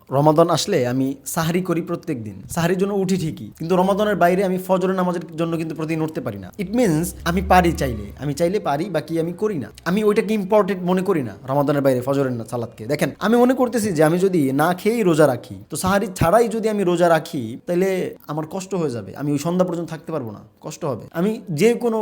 রমাদান আসলে আমি সাহারি করি প্রত্যেক দিন, সাহারির জন্য উঠি ঠিকই, কিন্তু রমাদানের বাইরে আমি ফজরের নামাজের জন্য কিন্তু প্রতিদিন উঠতে পারি না। ইট মিনস আমি পারি চাইলে, আমি চাইলে পারি, বাকি আমি করি না। আমি ওইটাকে ইম্পর্টেন্ট মনে করি না রমাদানের বাইরে ফজরের সালাদকে। দেখেন, আমি মনে করতেছি যে আমি যদি না খেয়েই রোজা রাখি, তো সাহারি ছাড়াই যদি আমি রোজা রাখি, তাহলে আমার কষ্ট হয়ে যাবে, আমি ওই সন্ধ্যা পর্যন্ত থাকতে পারবো না, কষ্ট হবে। আমি যে কোনো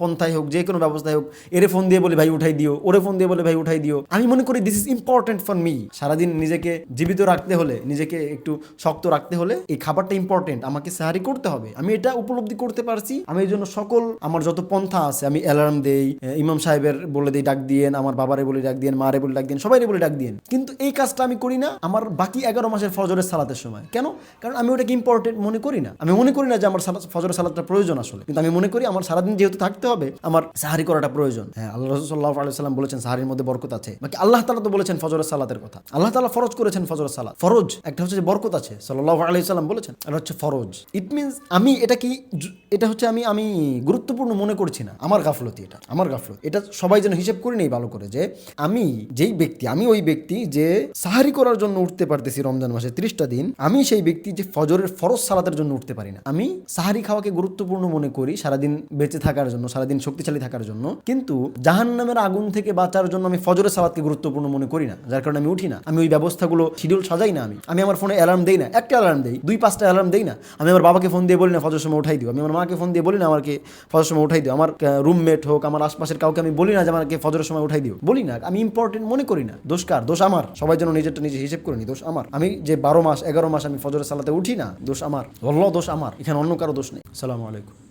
পন্থায় হোক, যে কোনো ব্যবস্থায় হোক, এরে ফোন দিয়ে বলে ভাই উঠাই দিও, ওরে ফোন দিয়ে বলে ভাই উঠাই দিও, আমি মনে করি this is important for me. সারাদিন নিজেকে জীবিত রাখতে হলে, নিজেকে একটু শক্ত রাখতে হলে এই খাবারটা ইম্পর্টেন্ট, আমাকে সাহারি করতে হবে। আমি এটা উপলব্ধি করতে পারছি। আমি এই জন্য সকল আমার যত পন্থা আছে, আমি অ্যালার্ম দেই, ইমাম সাহেবের বলে দিই ডাক দিয়েন, আমার বাবারে বলে ডাক দিয়েন, মারে বলে ডাক দিয়েন, সবাই বলে ডাক দিয়েন, কিন্তু এই কাজটা আমি করি না আমার বাকি 11 মাসের ফজরের সালাতের সময়। কেন? কারণ আমি ওটাকে ইম্পর্টেন্ট মনে করি না। আমি মনে করি না যে আমার ফজরের সালাতটা প্রয়োজন আসলে, কিন্তু আমি মনে করি আমার সারাদিন যেহেতু থাকতে হবে, আমার সাহারি করাটা প্রয়োজন। হ্যাঁ, আল্লাহ রাসূল সাল্লাল্লাহু আলাইহি ওয়াসাল্লাম বলেছেন সাহারির মধ্যে বরকত আছে। বাকি আল্লাহ তাআলা তো বলেছেন ফজরের সালাতের কথা, আল্লাহ তাআলা ফরজ করেছেন ফজরের সালাত। ফরজ একটা হচ্ছে যে বরকত আছে, সাল্লাল্লাহু আলাইহি ওয়াসাল্লাম বলেছেন, আর হচ্ছে ফরজ। ইট মিনস আমি এটা কি, এটা হচ্ছে আমি গুরুত্বপূর্ণ মনে করছি না, আমার গাফলতি, এটা আমার গাফলত। এটা সবাই যেন হিসেব করে নেই ভালো করে, যে আমি যেই ব্যক্তি, আমি ওই ব্যক্তি যে সাহারি করার জন্য উঠতে পারতেছি রমজান মাসে 30টা দিন, আমি সেই ব্যক্তি যে ফজরের ফরজ সালাতের জন্য উঠতে পারি না। আমি সাহারি খাওয়াকে গুরুত্বপূর্ণ মনে করি সারাদিন বেঁচে থাকার জন্য, সারাদিন শক্তিশালী থাকার জন্য, কিন্তু জাহান্নামের আগুন থেকে বাঁচার জন্য আমি ফজরের সালাতকে গুরুত্বপূর্ণ মনে করি না, যার কারণে আমি উঠি না। আমি ওই ব্যবস্থাগুলো শিডিউল সাজাই না। আমি আমার ফোনে অ্যালার্ম দেই না, একটা অ্যালার্ম দেই, 2-5টা অ্যালার্ম দেই না। আমি আমার বাবাকে ফোন দিয়ে বলি না ফজরের সময় উঠাই দিও, আমি আমার মাকে ফোন দিয়ে বলি না আমাকে ফজরের সময় উঠাই দিও, আমার রুমমেট হোক, আমার আশপাশের কাউকে আমি বলি না যে আমাকে ফজরের সময় উঠাই দিও, বলি না। আমি ইম্পর্টেন্ট মনে করি না। দোষ কার? দোষ আমার। সবাই যেন নিজেরটা নিজে হিসেব করে নি, দোষ আমার। আমি যে 12 মাস 11 মাস আমি ফজরের সালাতে উঠি না, দোষ আমার, আল্লাহ দোষ আমার, এখানে অন্য কারো দোষ নেই। আসসালামু আলাইকুম।